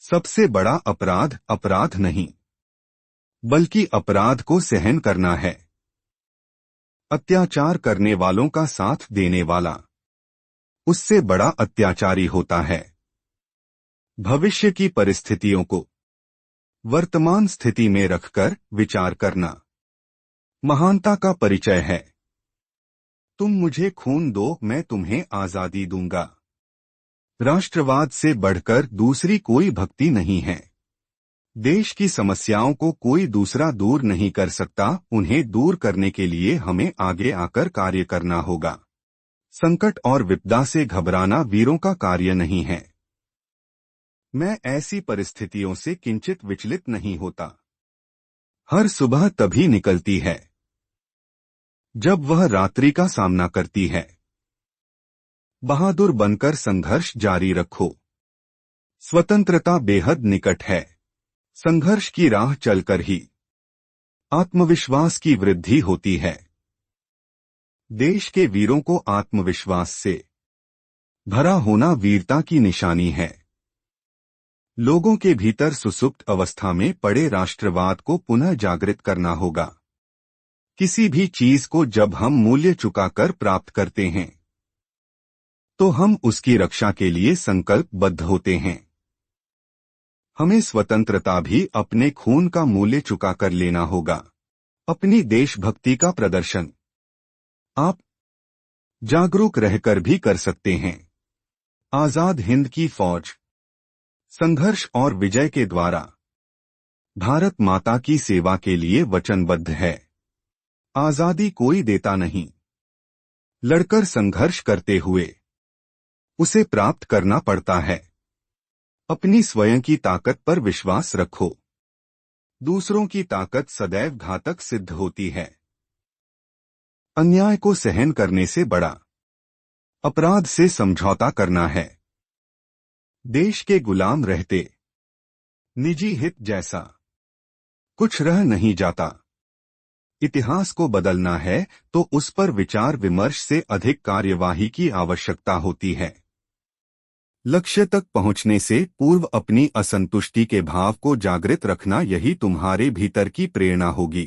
सबसे बड़ा अपराध अपराध नहीं, बल्कि अपराध को सहन करना है। अत्याचार करने वालों का साथ देने वाला उससे बड़ा अत्याचारी होता है। भविष्य की परिस्थितियों को वर्तमान स्थिति में रखकर विचार करना महानता का परिचय है। तुम मुझे खून दो, मैं तुम्हें आजादी दूंगा। राष्ट्रवाद से बढ़कर दूसरी कोई भक्ति नहीं है। देश की समस्याओं को कोई दूसरा दूर नहीं कर सकता, उन्हें दूर करने के लिए हमें आगे आकर कार्य करना होगा। संकट और विपदा से घबराना वीरों का कार्य नहीं है। मैं ऐसी परिस्थितियों से किंचित विचलित नहीं होता। हर सुबह तभी निकलती है जब वह रात्रि का सामना करती है। बहादुर बनकर संघर्ष जारी रखो। स्वतंत्रता बेहद निकट है। संघर्ष की राह चलकर ही आत्मविश्वास की वृद्धि होती है। देश के वीरों को आत्मविश्वास से भरा होना वीरता की निशानी है। लोगों के भीतर सुसुप्त अवस्था में पड़े राष्ट्रवाद को पुनः जागृत करना होगा। किसी भी चीज को जब हम मूल्य चुकाकर प्राप्त करते हैं तो हम उसकी रक्षा के लिए संकल्पबद्ध होते हैं। हमें स्वतंत्रता भी अपने खून का मूल्य चुकाकर लेना होगा। अपनी देशभक्ति का प्रदर्शन आप जागरूक रहकर भी कर सकते हैं। आजाद हिंद की फौज संघर्ष और विजय के द्वारा भारत माता की सेवा के लिए वचनबद्ध है। आजादी कोई देता नहीं, लड़कर संघर्ष करते हुए उसे प्राप्त करना पड़ता है। अपनी स्वयं की ताकत पर विश्वास रखो। दूसरों की ताकत सदैव घातक सिद्ध होती है। अन्याय को सहन करने से बड़ा अपराध से समझौता करना है। देश के गुलाम रहते निजी हित जैसा कुछ रह नहीं जाता। इतिहास को बदलना है तो उस पर विचार विमर्श से अधिक कार्यवाही की आवश्यकता होती है। लक्ष्य तक पहुंचने से पूर्व अपनी असंतुष्टि के भाव को जागृत रखना, यही तुम्हारे भीतर की प्रेरणा होगी।